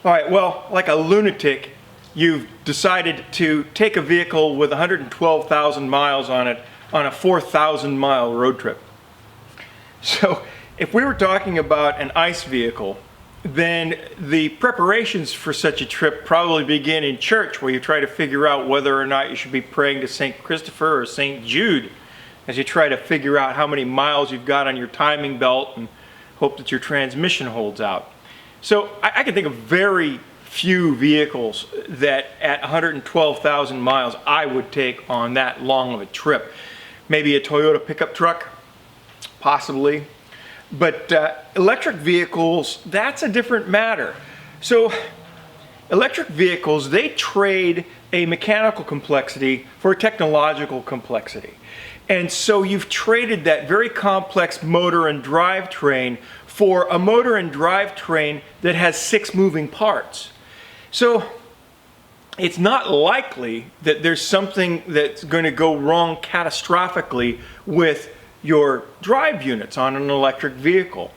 All right, well, like a lunatic, you've decided to take a vehicle with 112,000 miles on it on a 4,000 mile road trip. So if we were talking about an ICE vehicle, then the preparations for such a trip probably begin in church, where you try to figure out whether or not you should be praying to St. Christopher or St. Jude as you try to figure out how many miles you've got on your timing belt and hope that your transmission holds out. So I can think of very few vehicles that at 112,000 miles I would take on that long of a trip. Maybe a Toyota pickup truck, possibly. But electric vehicles, that's a different matter. So electric vehicles, they trade a mechanical complexity for a technological complexity. And so you've traded that very complex motor and drivetrain for a motor and drivetrain that has 6 moving parts. So it's not likely that there's something that's going to go wrong catastrophically with your drive units on an electric vehicle.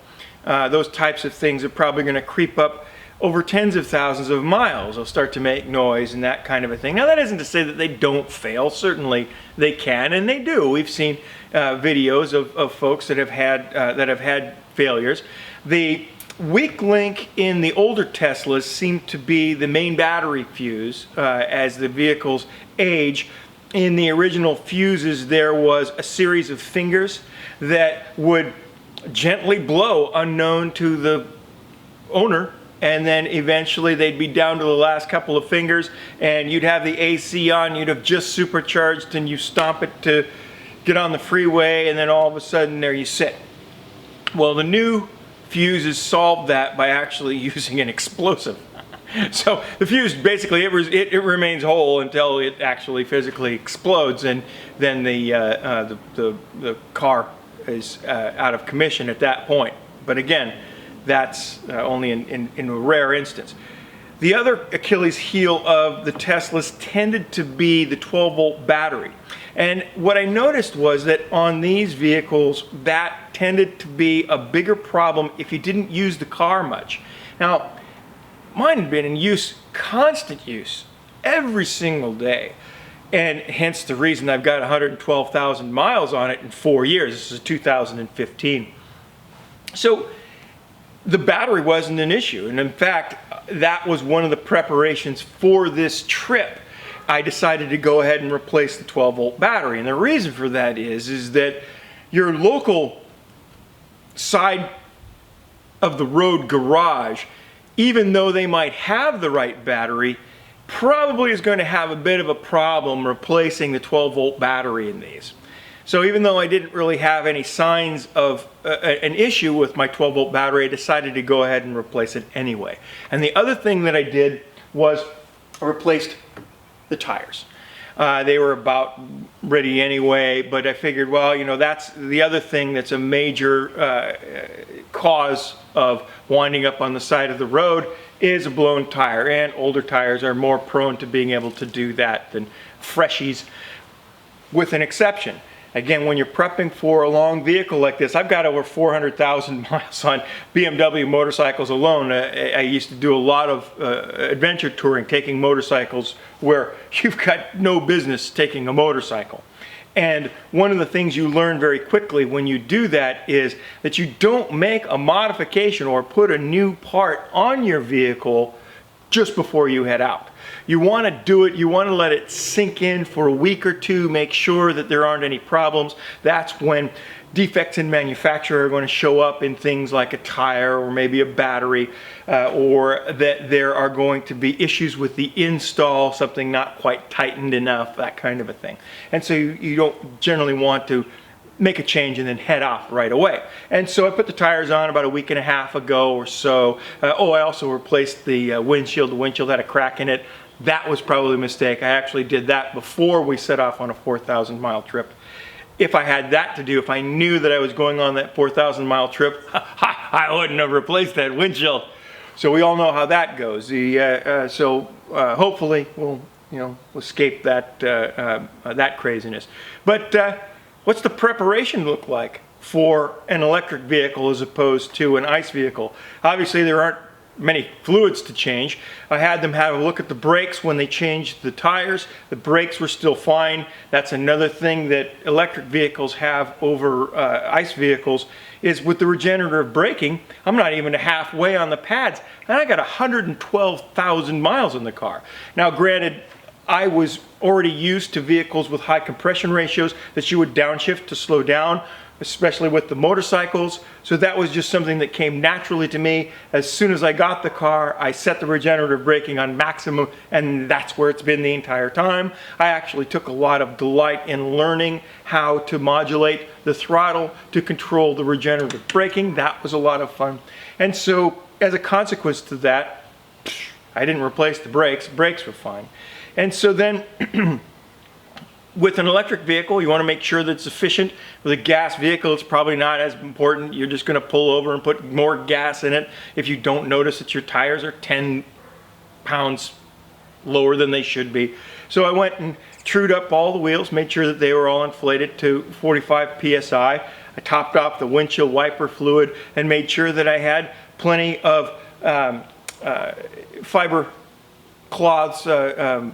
Those types of things are probably going to creep up over tens of thousands of miles. They'll start to make noise and that kind of a thing. Now, that isn't to say that they don't fail. Certainly they can, and they do. We've seen videos of folks that have had failures. The weak link in the older Teslas seemed to be the main battery fuse as the vehicles age. In the original fuses, there was a series of fingers that would gently blow unknown to the owner, and then eventually they'd be down to the last couple of fingers, and you'd have the AC on, you'd have just supercharged, and you stomp it to get on the freeway, and then all of a sudden there you sit. Well, the new fuses solved that by actually using an explosive. So the fuse basically it remains whole until it actually physically explodes, and then the car is out of commission at that point. But again, that's only in a rare instance. The other Achilles heel of the Teslas tended to be the 12-volt battery. And what I noticed was that on these vehicles, that tended to be a bigger problem if you didn't use the car much. Now, mine had been in use, constant use, every single day. And hence the reason I've got 112,000 miles on it in 4 years. This is 2015. So the battery wasn't an issue. And in fact, that was one of the preparations for this trip. I decided to go ahead and replace the 12-volt battery. And the reason for that is that your local side of the road garage, even though they might have the right battery, probably is going to have a bit of a problem replacing the 12-volt battery in these. So even though I didn't really have any signs of an issue with my 12-volt battery, I decided to go ahead and replace it anyway. And the other thing that I did was I replaced the tires. They were about ready anyway, but I figured, well, you know, that's the other thing that's a major cause of winding up on the side of the road is a blown tire, and older tires are more prone to being able to do that than freshies, with an exception. Again, when you're prepping for a long vehicle like this, I've got over 400,000 miles on BMW motorcycles alone. I used to do a lot of adventure touring, taking motorcycles where you've got no business taking a motorcycle. And one of the things you learn very quickly when you do that is that you don't make a modification or put a new part on your vehicle just before you head out. You want to do it, you want to let it sink in for a week or two, make sure that there aren't any problems. That's when defects in manufacture are going to show up in things like a tire or maybe a battery, or that there are going to be issues with the install, something not quite tightened enough, that kind of a thing. And so you don't generally want to make a change and then head off right away. And so I put the tires on about a week and a half ago or so. I also replaced the windshield. The windshield had a crack in it. That was probably a mistake. I actually did that before we set off on a 4,000 mile trip. If I had that to do, if I knew that I was going on that 4,000 mile trip, I wouldn't have replaced that windshield. So we all know how that goes. Hopefully we'll escape that that craziness. But what's the preparation look like for an electric vehicle as opposed to an ICE vehicle? Obviously there aren't many fluids to change. I had them have a look at the brakes when they changed the tires. The brakes were still fine. That's another thing that electric vehicles have over ICE vehicles, is with the regenerative braking, I'm not even halfway on the pads, and I got 112,000 miles in the car. Now granted, I was already used to vehicles with high compression ratios that you would downshift to slow down, especially with the motorcycles. So that was just something that came naturally to me. As soon as I got the car, I set the regenerative braking on maximum, and that's where it's been the entire time. I actually took a lot of delight in learning how to modulate the throttle to control the regenerative braking. That was a lot of fun. And so as a consequence to that, I didn't replace the brakes. Brakes were fine. And so then with an electric vehicle, you want to make sure that it's efficient. With a gas vehicle, it's probably not as important. You're just going to pull over and put more gas in it if you don't notice that your tires are 10 pounds lower than they should be. So I went and trued up all the wheels, made sure that they were all inflated to 45 psi. I topped off the windshield wiper fluid and made sure that I had plenty of fiber cloths, the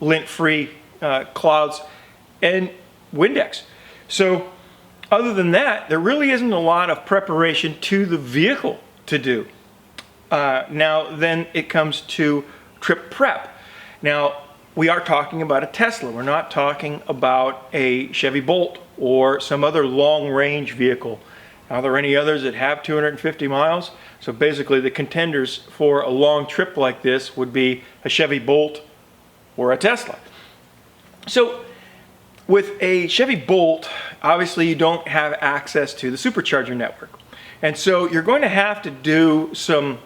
lint-free cloths, and Windex. So other than that, there really isn't a lot of preparation to the vehicle to do. Now then it comes to trip prep. Now we are talking about a Tesla. We're not talking about a Chevy Bolt or some other long-range vehicle. Are there any others that have 250 miles? So basically the contenders for a long trip like this would be a Chevy Bolt or a Tesla. So with a Chevy Bolt, obviously you don't have access to the Supercharger network. And so you're going to have to do some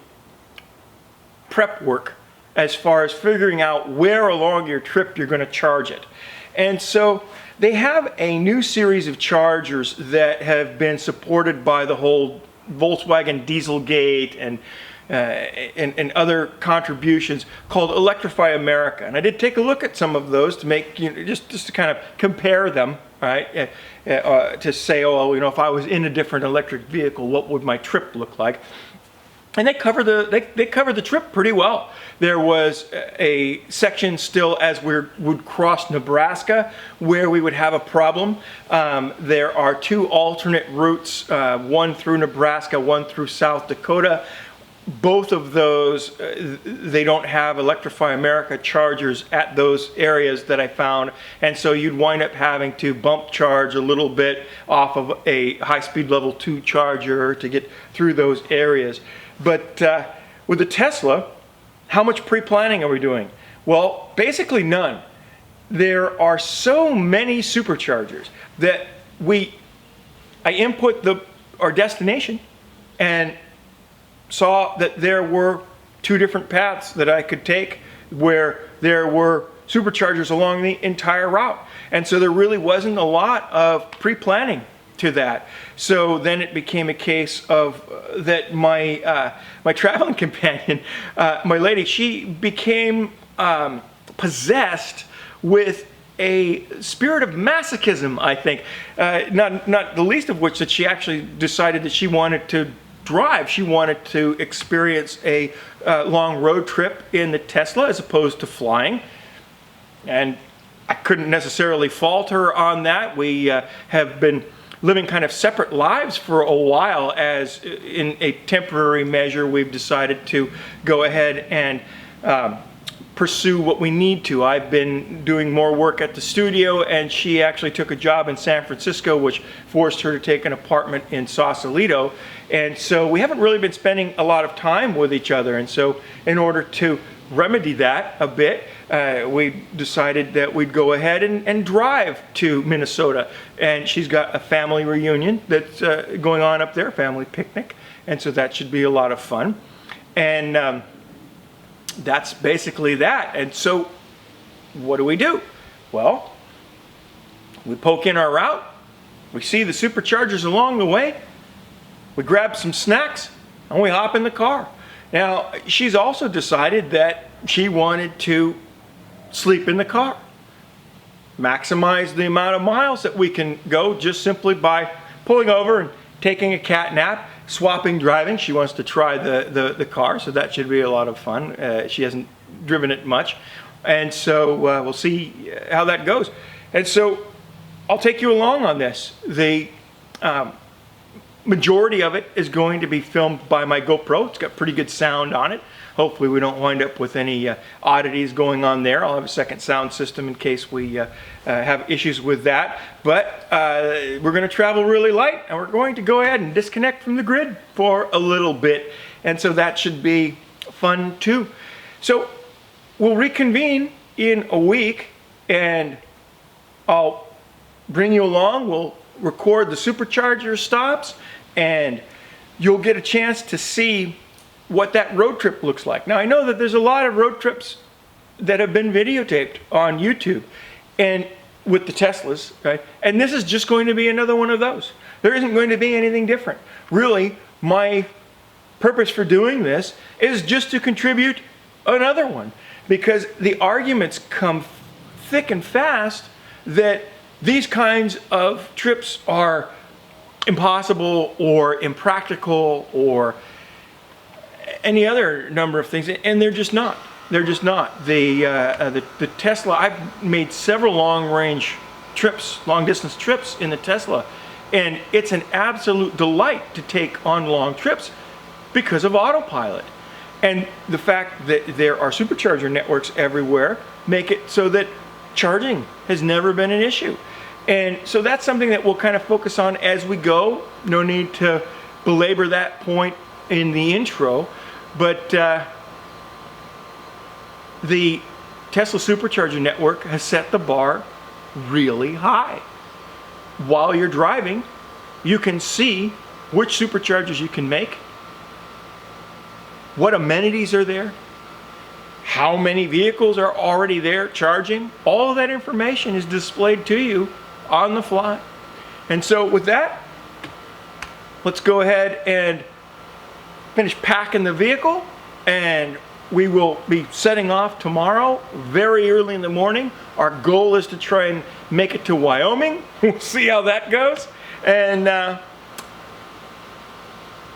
prep work as far as figuring out where along your trip you're going to charge it. And so they have a new series of chargers that have been supported by the whole Volkswagen Dieselgate and other contributions called Electrify America. And I did take a look at some of those to make, just to kind of compare them, right? To say, oh, if I was in a different electric vehicle, what would my trip look like? And they cover the trip pretty well. There was a section still as we would cross Nebraska where we would have a problem. There are two alternate routes, one through Nebraska, one through South Dakota. Both of those, they don't have Electrify America chargers at those areas that I found. And so you'd wind up having to bump charge a little bit off of a high-speed level 2 charger to get through those areas. But with the Tesla, how much pre-planning are we doing? Well, basically none. There are so many superchargers that I input our destination and saw that there were 2 different paths that I could take where there were superchargers along the entire route. And so there really wasn't a lot of pre-planning to that. So then it became a case of that my traveling companion, my lady, she became possessed with a spirit of masochism, I think. Not the least of which that she actually decided that she wanted to drive. She wanted to experience a long road trip in the Tesla as opposed to flying. And I couldn't necessarily fault her on that. We have been living kind of separate lives for a while, as in a temporary measure we've decided to go ahead and pursue what we need to. I've been doing more work at the studio, and she actually took a job in San Francisco, which forced her to take an apartment in Sausalito. And so we haven't really been spending a lot of time with each other. And so in order to remedy that a bit, we decided that we'd go ahead and drive to Minnesota. And she's got a family reunion that's going on up there, family picnic. And so that should be a lot of fun. And that's basically that. And so what do? Well, we poke in our route. We see the Superchargers along the way. We grab some snacks and we hop in the car. Now, she's also decided that she wanted to sleep in the car. Maximize the amount of miles that we can go just simply by pulling over and taking a cat nap swapping driving. She wants to try the car, so that should be a lot of fun. She hasn't driven it much, and so we'll see how that goes. And so I'll take you along on this. The majority of it is going to be filmed by my GoPro. It's got pretty good sound on it. Hopefully we don't wind up with any oddities going on there. I'll have a second sound system in case we have issues with that. But we're going to travel really light, and we're going to go ahead and disconnect from the grid for a little bit. And so that should be fun too. So we'll reconvene in a week, and I'll bring you along. We'll record the Supercharger stops, and you'll get a chance to see what that road trip looks like. Now, I know that there's a lot of road trips that have been videotaped on YouTube and with the Teslas, right? And this is just going to be another one of those. There isn't going to be anything different. Really, my purpose for doing this is just to contribute another one, because the arguments come thick and fast that these kinds of trips are impossible or impractical or any other number of things, and they're just not. They're just not. The Tesla, I've made several long-range trips, long-distance trips in the Tesla, and it's an absolute delight to take on long trips because of autopilot. And the fact that there are supercharger networks everywhere make it so that charging has never been an issue. And so that's something that we'll kind of focus on as we go. No need to belabor that point in the intro, but the Tesla Supercharger network has set the bar really high. While you're driving, you can see which superchargers you can make, what amenities are there, how many vehicles are already there charging. All of that information is displayed to you on the fly. And so with that, let's go ahead and finish packing the vehicle, and we will be setting off tomorrow very early in the morning. Our goal is to try and make it to Wyoming. We'll see how that goes. And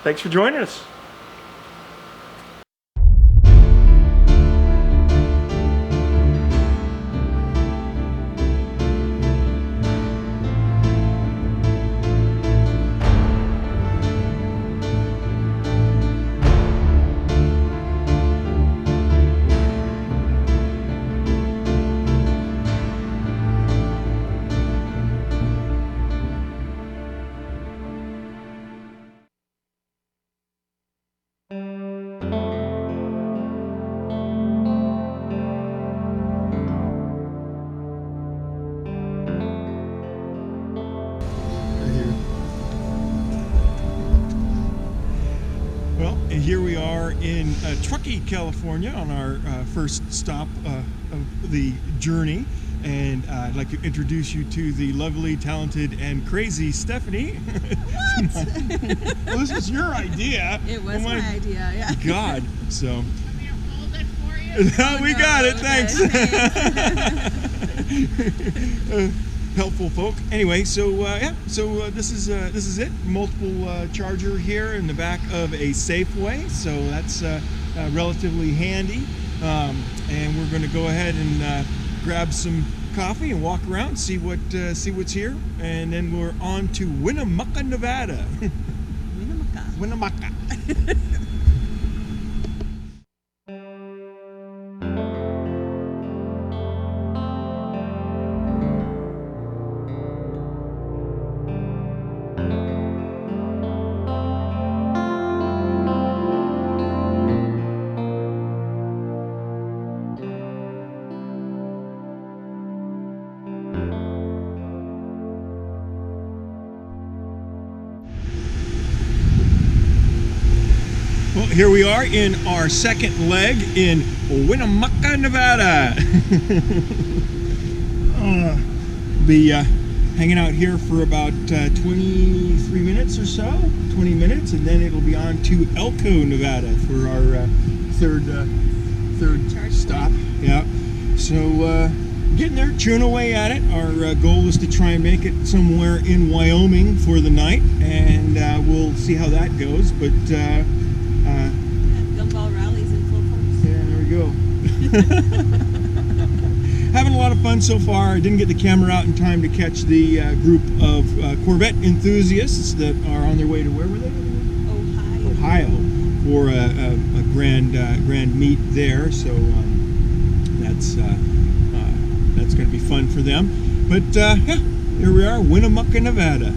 thanks for joining us. Here we are in Truckee, California, on our first stop of the journey, and I'd like to introduce you to the lovely, talented, and crazy Stephanie. What? Well, this was your idea. It was my idea, yeah. God, so. Hold it for you. Oh, we got it. Thanks. Helpful folk. Anyway, so yeah, so this is it. Multiple charger here in the back of a Safeway, so that's relatively handy. And we're going to go ahead and grab some coffee and walk around, see what's here, and then we're on to Winnemucca, Nevada. Winnemucca. Well, here we are in our second leg in Winnemucca, Nevada. Be hanging out here for about 23 minutes or so, 20 minutes, and then it'll be on to Elko, Nevada for our third stop. Yeah. So getting there, chewing away at it. Our goal is to try and make it somewhere in Wyoming for the night, and we'll see how that goes. But Gumball rallies in full force. yeah, there we go. Having a lot of fun so far. I didn't get the camera out in time to catch the group of Corvette enthusiasts that are on their way to where were they? Ohio for a grand meet there. So that's going to be fun for them. But yeah, here we are, Winnemucca, Nevada.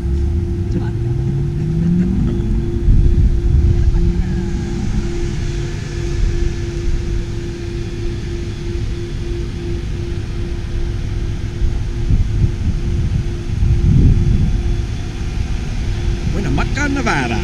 Winnemucca, Nevada.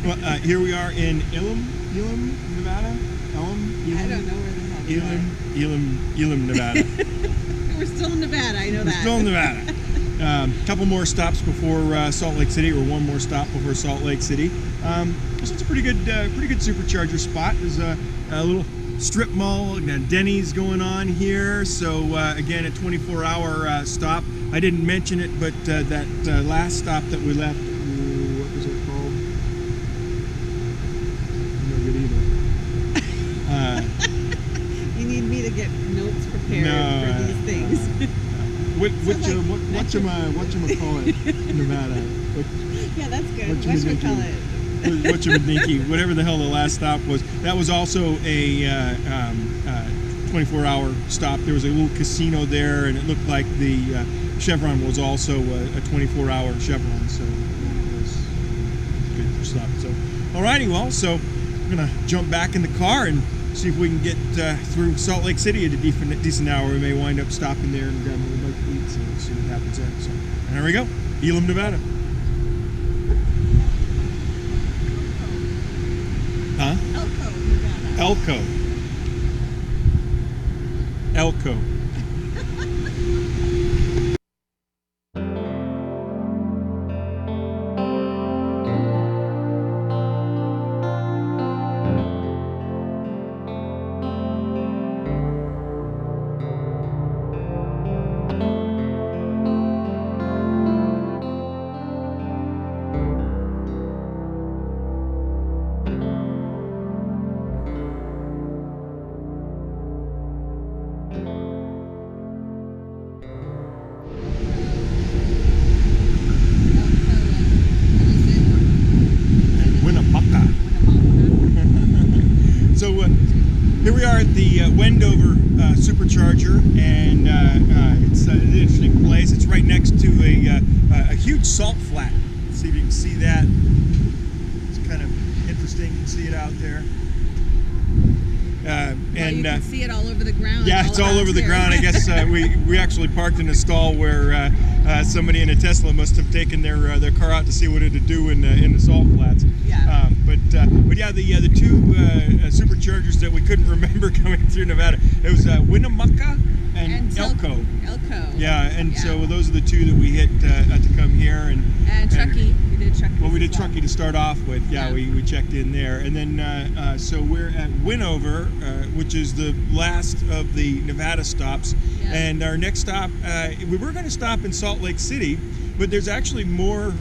Well, here we are in Elam, Nevada. I don't know where the hell we are. Elam, Nevada. We're still in Nevada, I know that. We're still in Nevada. Couple more stops before Salt Lake City, or one more stop before Salt Lake City. So it's a pretty good supercharger spot. There's a little strip mall, Denny's going on here. So again, a 24-hour stop. I didn't mention it, but that last stop that we left, what was it called? No good either. You need me to get notes prepared No, for these things. Whatchamacallit, Nevada? Yeah, that's good. Whatchamacallit. Whatchamacallit. Whatever the hell the last stop was. That was also a 24-hour stop. There was a little casino there, and it looked like the Chevron was also a 24-hour Chevron. So it was good for stop. So, alrighty, well, so we're gonna jump back in the car and see if we can get through Salt Lake City at a decent hour. We may wind up stopping there and grabbing a little bite to eat, so we'll see what happens there. So, there we go, Elam, Nevada. Huh? Elko, Nevada. Elko. Here we are at the Wendover Supercharger, and it's an interesting place. It's right next to a huge salt flat. Let's see if you can see that. It's kind of interesting. You can see it out there. You can see it all over the ground. Yeah, it's all over the ground. I guess we actually parked in a stall where somebody in a Tesla must have taken their car out to see what it'd do in the salt flats. Yeah. But yeah, the two superchargers that we couldn't remember coming through Nevada, it was Winnemucca and Elko. Yeah, and so those are the two that we hit to come here, and Truckee. We did Truckee. Well, we did Truckee to start off with. Yeah, we checked in there, and then so we're at Wendover, which is the last of the Nevada stops. Yeah. And our next stop, we were going to stop in Salt Lake City, but there's actually more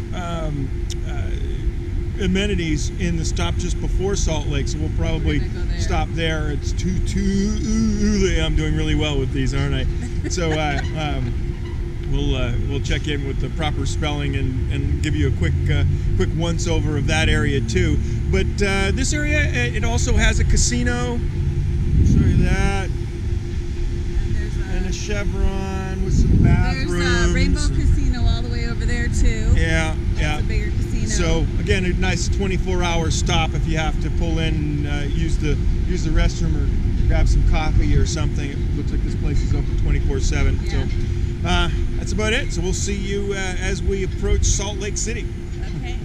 amenities in the stop just before Salt Lake, so we'll probably stop there. It's I'm doing really well with these, aren't I? So we'll check in with the proper spelling and give you a quick once over of that area too. But this area, it also has a casino. I'll show you that. And a Chevron with some bathrooms. There's a Rainbow Casino all the way over there too. Yeah, That's a bigger casino. So again, a nice 24-hour stop if you have to pull in and use the restroom or grab some coffee or something. It looks like this place is open 24/7. Yeah. So that's about it. So we'll see you as we approach Salt Lake City. Okay.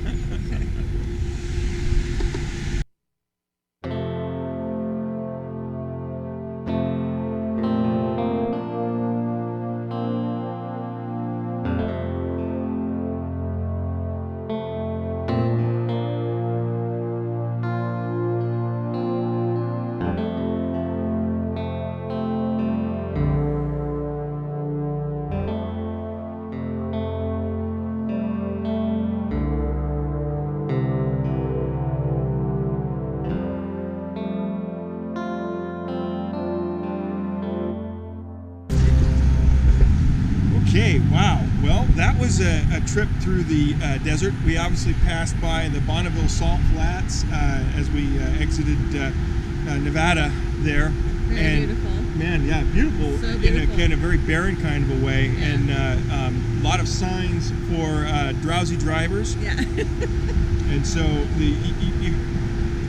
Okay, wow. Well, that was a trip through the desert. We obviously passed by the Bonneville Salt Flats as we exited Nevada there. Very beautiful. Man, yeah, beautiful, So in a beautiful. kind of very barren kind of a way, Yeah. and a lot of signs for drowsy drivers. Yeah. And so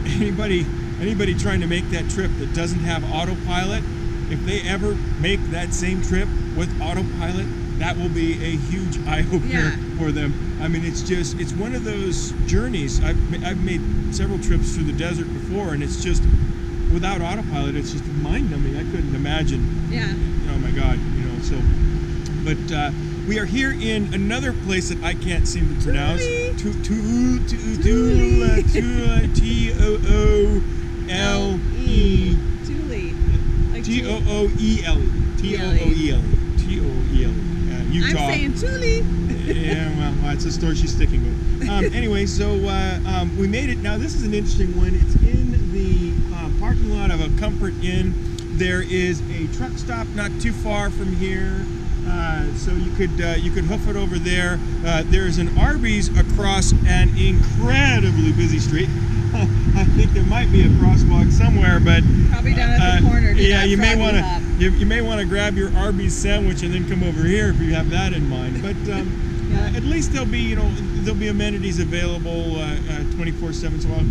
anybody trying to make that trip that doesn't have autopilot, if they ever make that same trip with autopilot, that will be a huge eye-opener Yeah. for them. I mean, it's one of those journeys. I've made several trips through the desert before, and it's just, without autopilot, it's just mind-numbing. I couldn't imagine. Yeah. Oh my God, so. But we are here in another place that I can't seem to pronounce. Toole. T-O-O-L-E. Thule. Like T-O-O-E-L-E. T-O-O-E-L-E. T-O-O-E-L-E. Utah. I'm saying Thule. Yeah, well, that's the story she's sticking with. Anyway, so we made it. Now, this is an interesting one. It's in the parking lot of a Comfort Inn. There is a truck stop not too far from here, so you could hoof it over there. There's an Arby's across an incredibly busy street. I think there might be a crosswalk somewhere, but Probably down at the corner. Do yeah, that you may froggy want to hop. you may want to grab your Arby's sandwich and then come over here if you have that in mind. But at least there'll be amenities available 24/7. So I'll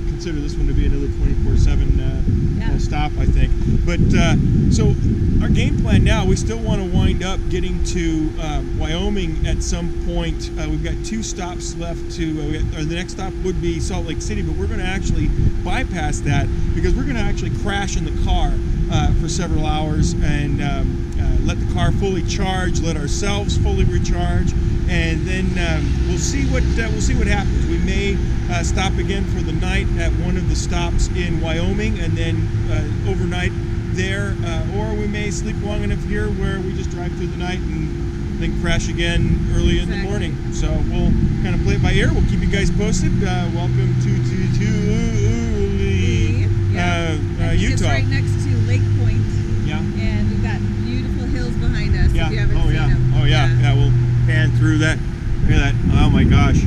consider this one to be another 24/7 stop, I think. But so our game plan now, we still want to wind up getting to Wyoming at some point. We've got 2 stops left or the next stop would be Salt Lake City, but we're going to actually bypass that because we're going to actually crash in the car for several hours and let the car fully charge, let ourselves fully recharge, and then we'll see what happens. We may stop again for the night at one of the stops in Wyoming and then overnight there, or we may sleep long enough here where we just drive through the night and then crash again early in the morning. So we'll kind of play it by ear. We'll keep you guys posted. Welcome to Utah. It's right next to Lake Point. Yeah. And we've got beautiful hills behind us. Yeah. If you haven't seen them. Oh yeah. Yeah. We'll pan through that. Look at that. Oh my gosh.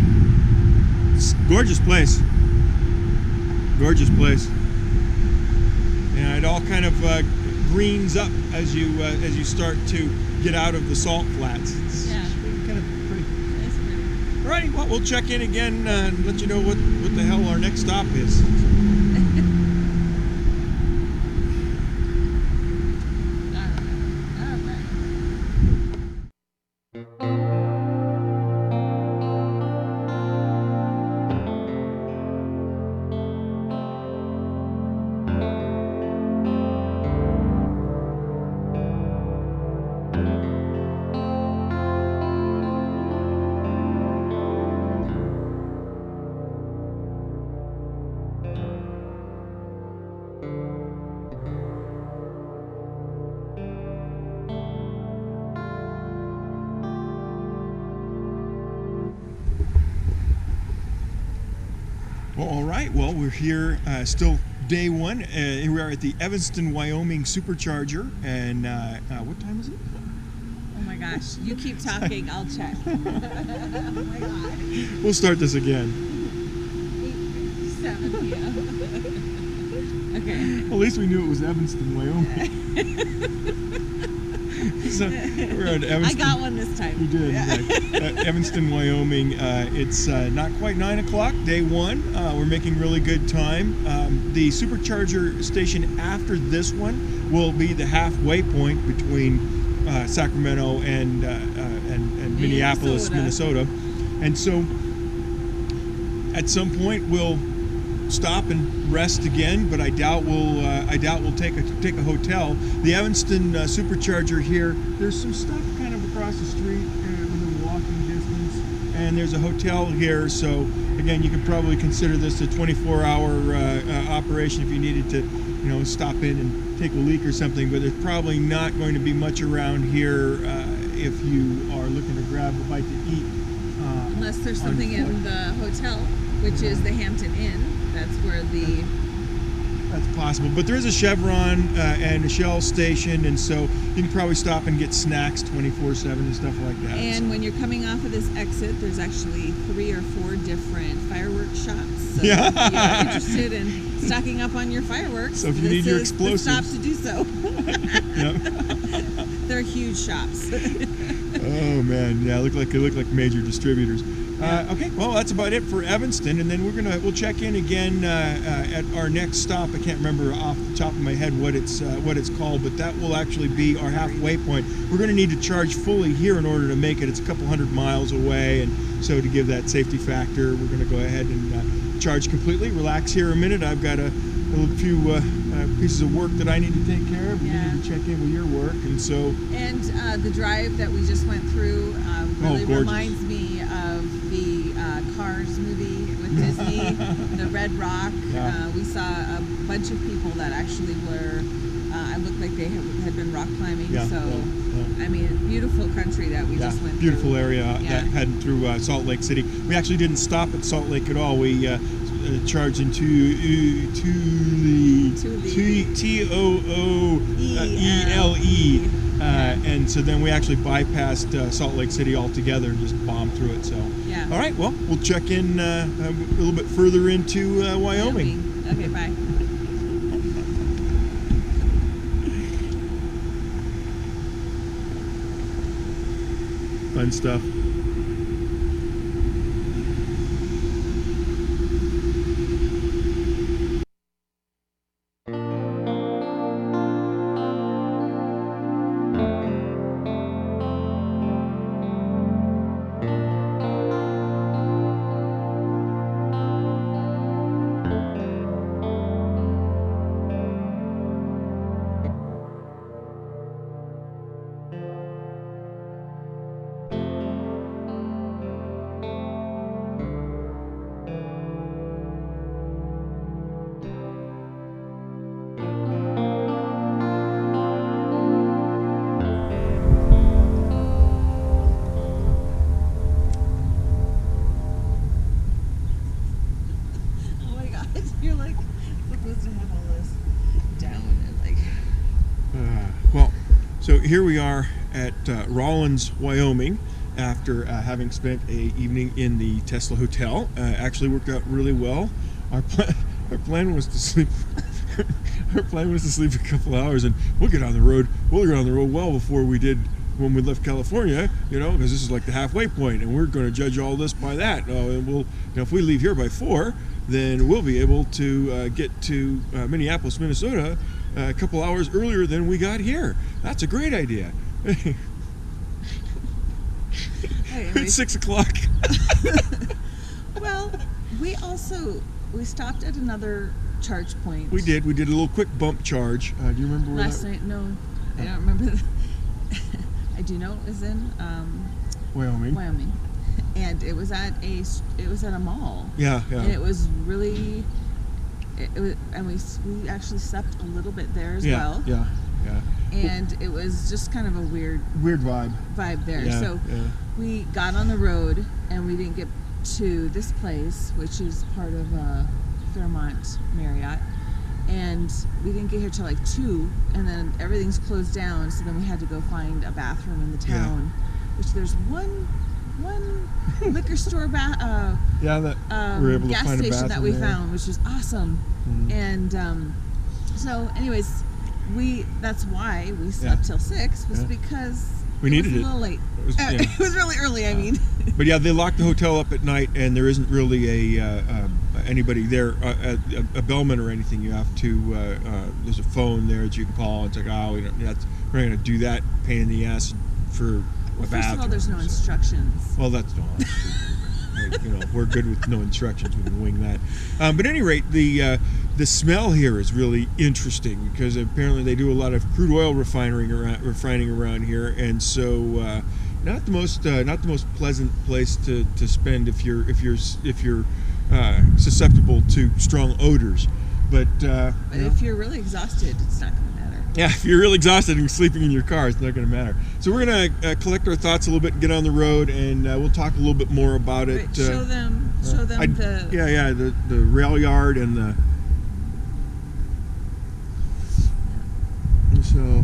It's a gorgeous place. Gorgeous place. And it all kind of greens up as you start to get out of the salt flats. It's kind of pretty. It's pretty. Alrighty, well, we'll check in again and let you know what the hell our next stop is. Well, all right. Well, we're here still day one. We are at the EVANSTON, Wyoming Supercharger. And what time is it? Oh my gosh. You keep talking. I'll check. Oh my God. We'll start this again. 8:57 p.m. Okay. Well, at least we knew it was EVANSTON, Wyoming. So we're at Evanston. I got one this time. You did. Yeah. Evanston, Wyoming. It's not quite 9 o'clock, day one. We're making really good time. The Supercharger station after this one will be the halfway point between Sacramento and Minneapolis, Minnesota. And so at some point we'll stop and rest again, but I doubt we'll take a hotel. The Evanston Supercharger here, there's some stuff kind of across the street within walking distance, and there's a hotel here. So again, you could probably consider this a 24-hour operation if you needed to, stop in and take a leak or something. But there's probably not going to be much around here if you are looking to grab a bite to eat. Unless there's something in the hotel, which is the Hampton Inn. That's where That's possible. But there is a Chevron and a Shell station, and so you can probably stop and get snacks 24/7 and stuff like that. And when you're coming off of this exit, there's actually 3 or 4 different fireworks shops. So if you're interested in stocking up on your fireworks, so if you need your explosives, the stop to do so. Yep. They're huge shops. Oh man, yeah, they look like major distributors. Okay, well that's about it for Evanston, and then we'll check in again at our next stop. I can't remember off the top of my head what it's called, but that will actually be our halfway point. We're going to need to charge fully here in order to make it. It's a couple hundred miles away, and so to give that safety factor, we're going to go ahead and charge completely. Relax here a minute. I've got a few pieces of work that I need to take care of. You need to check in with your work, and so. And the drive that we just went through really reminds me of the Cars movie with Disney, the Red Rock. Yeah. We saw a bunch of people that actually were. It looked like they had been rock climbing. Yeah, so, yeah. I mean, beautiful country that we just went beautiful through. area that heading through Salt Lake City. We actually didn't stop at Salt Lake at all. We charged into Toole, and so then we actually bypassed Salt Lake City altogether and just bombed through it. So, all right, well, we'll check in a little bit further into Wyoming. Okay, bye. Fun stuff. You're like supposed to have all this down and like. Well, so here we are at Rawlins, Wyoming, after having spent an evening in the Tesla Hotel. Actually worked out really well. Our plan was to sleep. Our plan was to sleep a couple hours, and we'll get on the road. We'll get on the road well before we did when we left California, because this is like the halfway point, and we're going to judge all this by that. And we'll, if we leave here by 4, then we'll be able to get to Minneapolis, Minnesota, a couple hours earlier than we got here. That's a great idea. It's 6 o'clock. Well, we stopped at another charge point. We did a little quick bump charge. Do you remember where last night? No, I don't remember. I do know it was in Wyoming, and it was at a mall. Yeah. And it was really, and we actually slept a little bit there as well. Yeah. And it was just kind of a weird vibe there. Yeah, so we got on the road, and we didn't get to this place, which is part of Fairmont Marriott. And we didn't get here till like 2, and then everything's closed down. So then we had to go find a bathroom in the town, which there's one liquor store that we're able to gas find a station that we there. found, which is awesome. And so anyways, that's why we slept till 6 was because we needed it was a little late. It was really early. I mean. But yeah, they lock the hotel up at night, and there isn't really anybody there, a bellman or anything. You have to. There's a phone there that you can call. It's like, oh, we're not going to do that pain in the ass for a bath. First of all, there's no instructions. Well, that's not. We're good with no instructions. We can wing that. But at any rate, the smell here is really interesting because apparently they do a lot of crude oil refining around here, and so not the most pleasant place to spend if you're susceptible to strong odors. But if you're really exhausted, it's not going to matter. Yeah, if you're really exhausted and sleeping in your car, it's not going to matter. So we're going to collect our thoughts a little bit and get on the road, and we'll talk a little bit more about it. Right, show them the rail yard and the. So,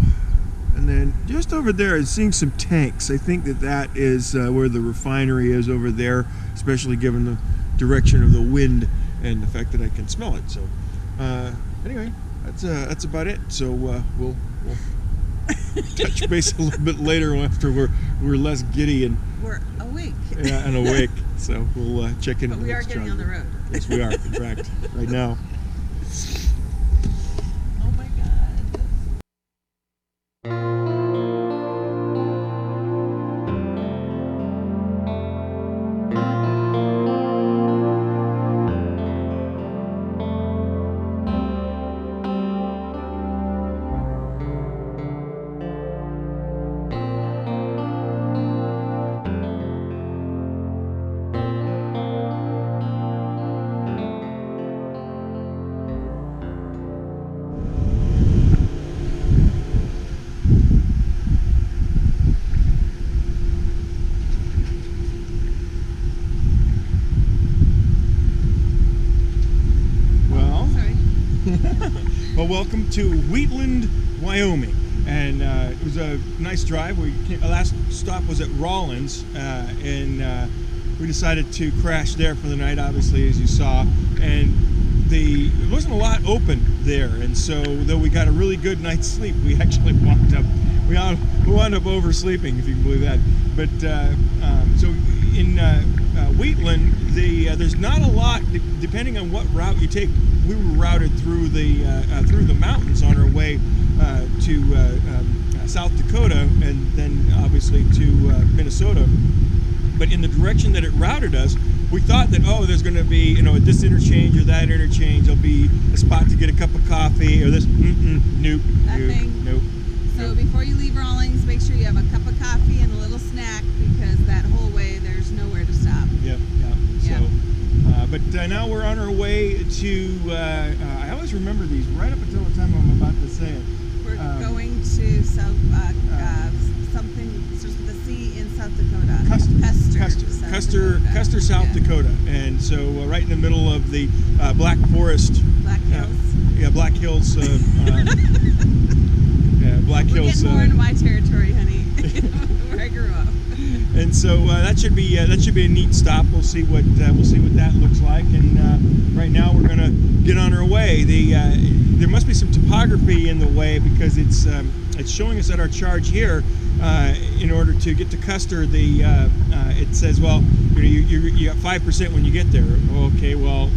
and then just over there, I'm seeing some tanks. I think that is where the refinery is over there, especially given the direction of the wind and the fact that I can smell it. So, anyway. That's about it. So we'll touch base a little bit later after we're less giddy and we're awake. Yeah, and awake. So we'll check in. But we are getting on the road. Yes, we are. In fact, right now. Oh my God. Well, welcome to Wheatland, Wyoming, and it was a nice drive. Our last stop was at Rawlins, and we decided to crash there for the night, obviously, as you saw. And there wasn't a lot open there, and so though we got a really good night's sleep, we actually wound up oversleeping, if you can believe that. But so in Wheatland, there's not a lot, depending on what route you take. We were routed through the mountains on our way to South Dakota, and then obviously to Minnesota. But in the direction that it routed us, we thought that, oh, there's going to be, at this interchange or that interchange, there'll be a spot to get a cup of coffee or this. Nope. Nothing. Nope. So before you leave Rawlins, make sure you have a cup of coffee and a little snack, because that whole way there's nowhere to stop. Yep. So, but now we're on our way to. I always remember these right up until the time I'm about to say it. We're going to something starts with a C in South Dakota. Custer, South Dakota, and so right in the middle of the Black Forest. Black Hills. Black Hills. Black We're Hills. Getting more in my territory, honey, where I grew up. And so that should be a neat stop. We'll see what that looks like. And right now we're gonna get on our way. There must be some topography in the way, because it's showing us at our charge here. In order to get to Custer, it says, well, you got 5% when you get there. Okay, well,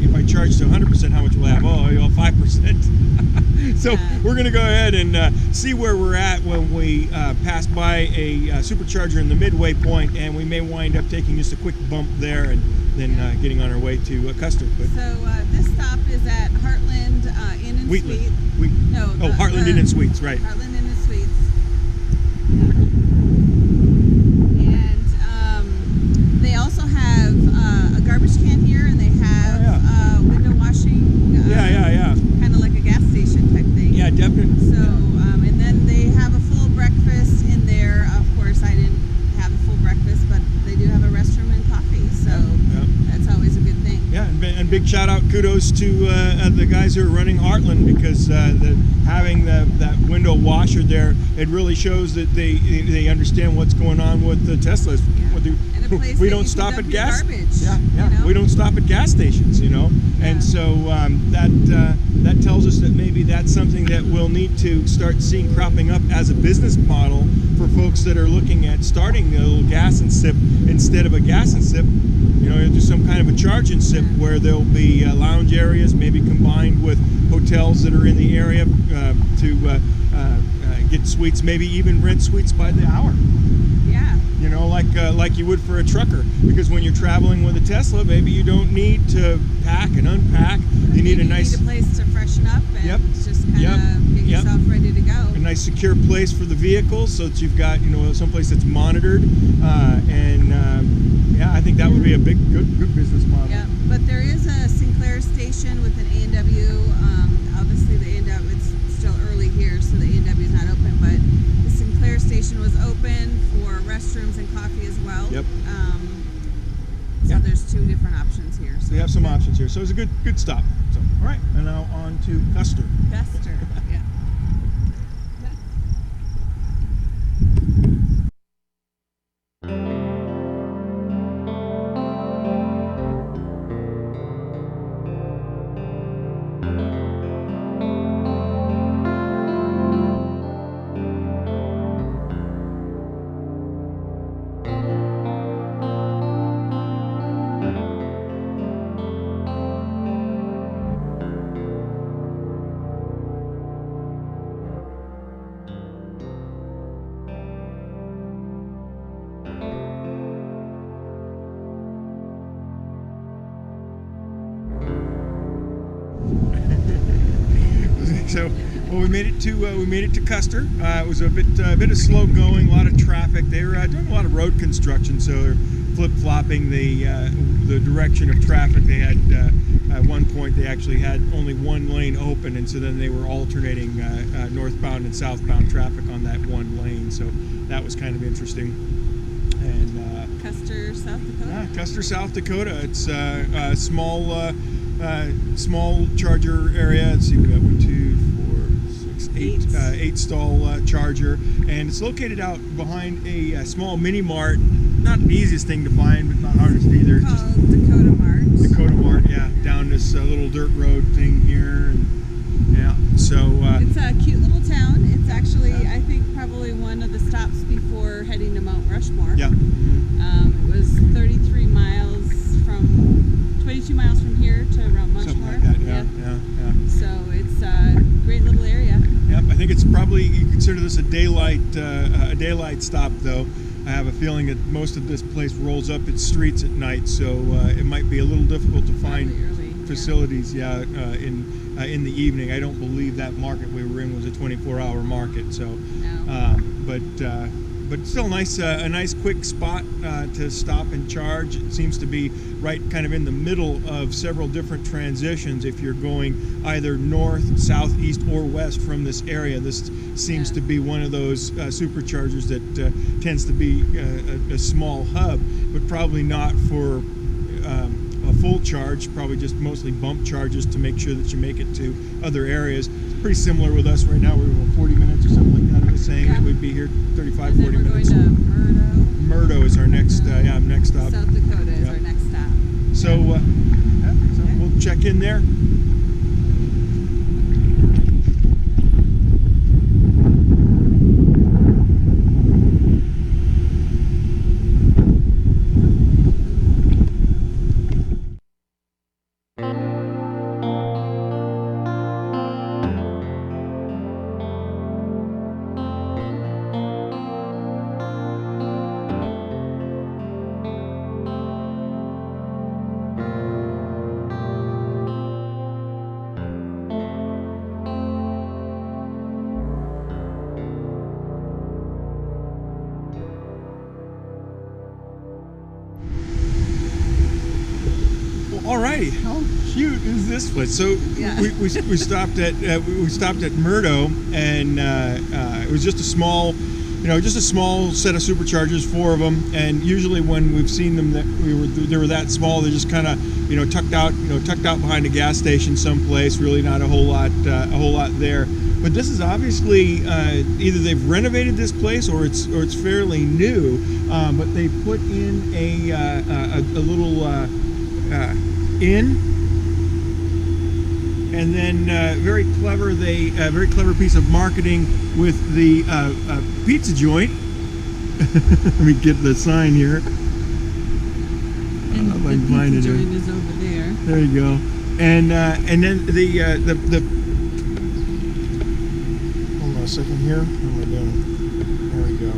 if I charge to 100%, how much will I have? Oh, 5%. So we're going to go ahead and see where we're at when we pass by a supercharger in the midway point, and we may wind up taking just a quick bump there and then getting on our way to Custer. But so this stop is at Heartland Inn and Wheatland. Suites. Heartland Inn and Suites, right. Heartland Inn and Suites. And they also have a garbage can here, and they have window washing. Kind of like a gas station type thing. Yeah, definitely. So, and then they have a full breakfast in there. Of course, I didn't have a full breakfast, but they do have a restroom and coffee, so that's always a good thing. Yeah, and big shout out, kudos to the guys who are running Heartland, because having that window washer there, it really shows that they understand what's going on with the Teslas, with And a place we that don't you stop can at dump your gas. garbage, Yeah, yeah. you know? We don't stop at gas stations, you know. And so that tells us that maybe that's something that we'll need to start seeing cropping up as a business model for folks that are looking at starting a little gas and sip instead of a gas and sip. You know, do some kind of a charge and sip where there'll be lounge areas, maybe combined with hotels that are in the area to get suites, maybe even rent suites by the hour. Yeah. You know, like you would for a trucker, because when you're traveling with a Tesla, maybe you don't need to pack and unpack. You need a nice, You need a place to freshen up and just kind of get yourself ready to go. a nice secure place for the vehicle, so that you've got, you know, someplace that's monitored. Yeah, I think that would be a good business model. Yeah, but there is a Sinclair station with an A&W. Obviously, the A&W, it's still early here, so the A&W is not open, but the Sinclair station was open for restrooms and coffee as well. Yep. So there's two different options here. So We have some options here, so it's a good stop. So, all right, and now on to Custer. Custer, yeah. So, well, we made it to Custer. It was a bit of slow going, a lot of traffic. They were doing a lot of road construction, so they're flip-flopping the direction of traffic. They had at one point they actually had only one lane open, and so then they were alternating northbound and southbound traffic on that one lane. So that was kind of interesting. And Custer, South Dakota. yeah, Custer, South Dakota. It's a small charger area. Let's see, we got 1, 2, 4, 6, 8 8 stall charger, and it's located out behind a small mini mart. Not the easiest thing to find, but not hardest either. Called Dakota Mart. Dakota Mart, yeah, down this little dirt road thing here, and yeah. So it's a cute little town. It's actually, I think, probably one of the stops before heading to Mount Rushmore. yeah. It was 22 miles from here to around Rushmore. Something like that, yeah. So it's a great little area. Yep, I think it's probably, you consider this a daylight stop, though. I have a feeling that most of this place rolls up its streets at night, so it might be a little difficult to find Early, facilities, in the evening. I don't believe that market we were in was a 24-hour market, so. No. But still a nice quick spot to stop and charge. It seems to be right kind of in the middle of several different transitions. If you're going either north, south, east, or west from this area, this seems to be one of those superchargers that tends to be a small hub, but probably not for a full charge, probably just mostly bump charges to make sure that you make it to other areas. It's pretty similar with us right now. We're about 40 minutes or something like that. I was saying that we'd be here 35, And 40 then we're minutes. going to Murdo is our next next stop. South Dakota is Yep. our next stop. So, so we'll check in there. Alrighty, how cute is this place? So Yeah. we stopped at Murdo, and it was just a small. just a small set of superchargers, 4 of them, and usually when we've seen them, they were that small. They're just kind of tucked out behind a gas station someplace. Really not a whole lot there. But this is obviously either they've renovated this place or it's fairly new. But they put in a little inn, and then very clever piece of marketing with the pizza joint. Let me get the sign here. And the pizza joint is over there. There you go. And then the hold on a second here. What am I doing? There we go.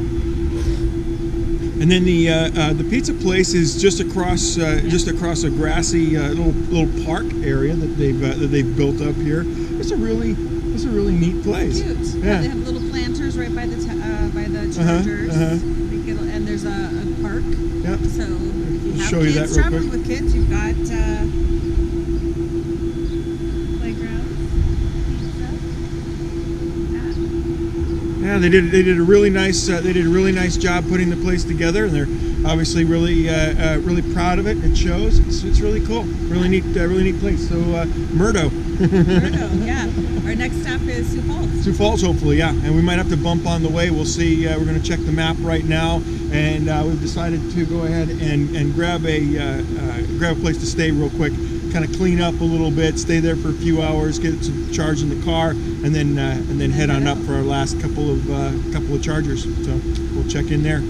And then the pizza place is just across a grassy little park area that they've built up here. It's a really neat place. Cute. Yeah. They have little planters right by the chargers. And there's a park. Yep. So if you have show you that kids real traveling quick. with kids, you've got playgrounds, pizza. Yeah, they did a really nice job putting the place together, and they're obviously really proud of it. It shows. It's really cool. Really neat place. So Murdo. Murdo, yeah. Our next stop is Sioux Falls. Sioux Falls, hopefully, yeah. And we might have to bump on the way. We'll see. We're going to check the map right now, and we've decided to go ahead and grab a place to stay real quick. Kind of clean up a little bit, stay there for a few hours, get some charge in the car, and then head on up for our last couple of chargers. So we'll check in there.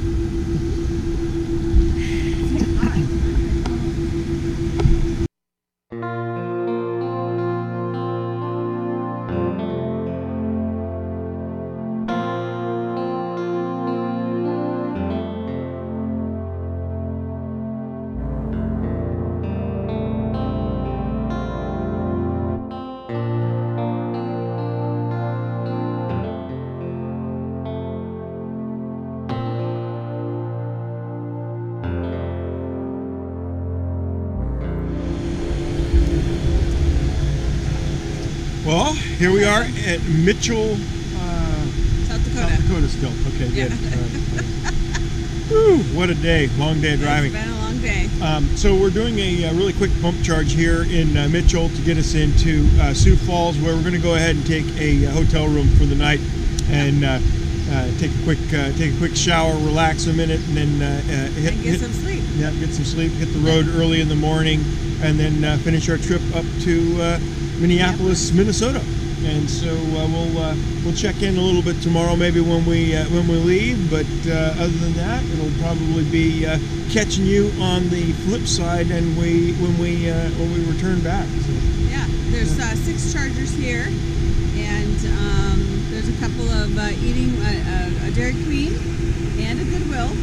Well, here we are at Mitchell, South Dakota. South Dakota still. Okay, Yeah. good. Whew, what a day. Long day of driving. It's been a long day. So we're doing a really quick pump charge here in Mitchell to get us into Sioux Falls, where we're going to go ahead and take a hotel room for the night and take a quick shower, relax a minute, and then Get some sleep. Yeah, get some sleep. Hit the road early in the morning, and then finish our trip up to Minneapolis, Minnesota. And so we'll check in a little bit tomorrow, maybe when we leave. But other than that, it'll probably be catching you on the flip side, and when we return back. So. Yeah, there's 6 chargers here, and there's a couple of eating a Dairy Queen and a Goodwill.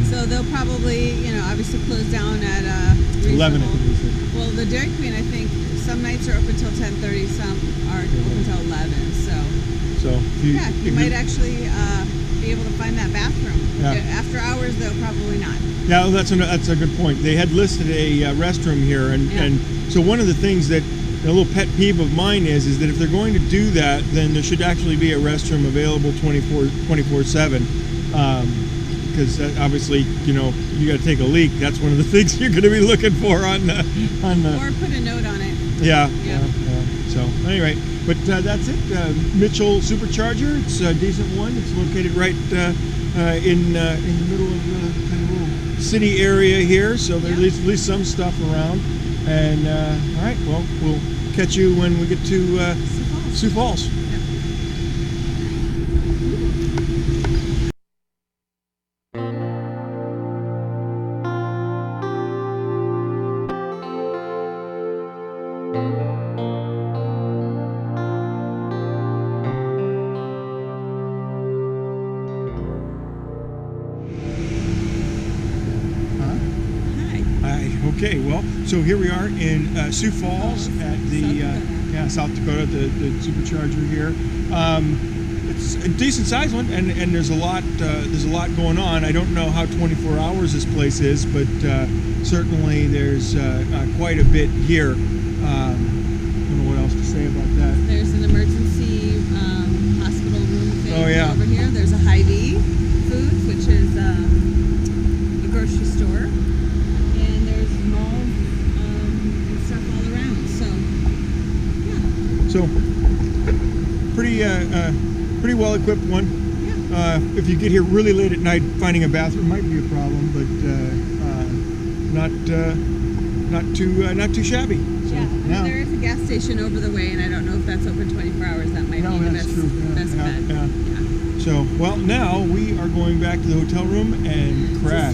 So they'll probably, obviously close down at 11. I reasonable. think we said. Well, the Dairy Queen, I think some nights are open till 10:30, some are open till 11. So You might actually be able to find that bathroom. Yeah. After hours, though, probably not. Yeah, well, that's a good point. They had listed a restroom here, and so one of the things that a little pet peeve of mine is that if they're going to do that, then there should actually be a restroom available 24/7. Because obviously, you got to take a leak. That's one of the things you're going to be looking for on the. Or put a note on it. Yeah. So anyway, but that's it. Mitchell Supercharger. It's a decent one. It's located right in the middle of the kind of little city area here. So there's at least some stuff around. And all right, well, we'll catch you when we get to Sioux Falls. Okay, well, so here we are in Sioux Falls at the South Dakota, the Supercharger here. It's a decent sized one, and there's a lot going on. I don't know how 24 hours this place is, but certainly there's quite a bit here. I don't know what else to say about that. There's an emergency you Oh, come yeah. over here, there's a Hy-Vee Foods, which is a grocery store, and there's malls and stuff all around. So, yeah. So, pretty well equipped one. Yeah. If you get here really late at night, finding a bathroom might be a problem, but not too shabby. So, Yeah, I mean, there is a gas station over the way, and I don't know if that's open 24 hours. That might No, be the that's best, true. best bet. Yeah. Yeah. So, well, now we are going back to the hotel room and crash.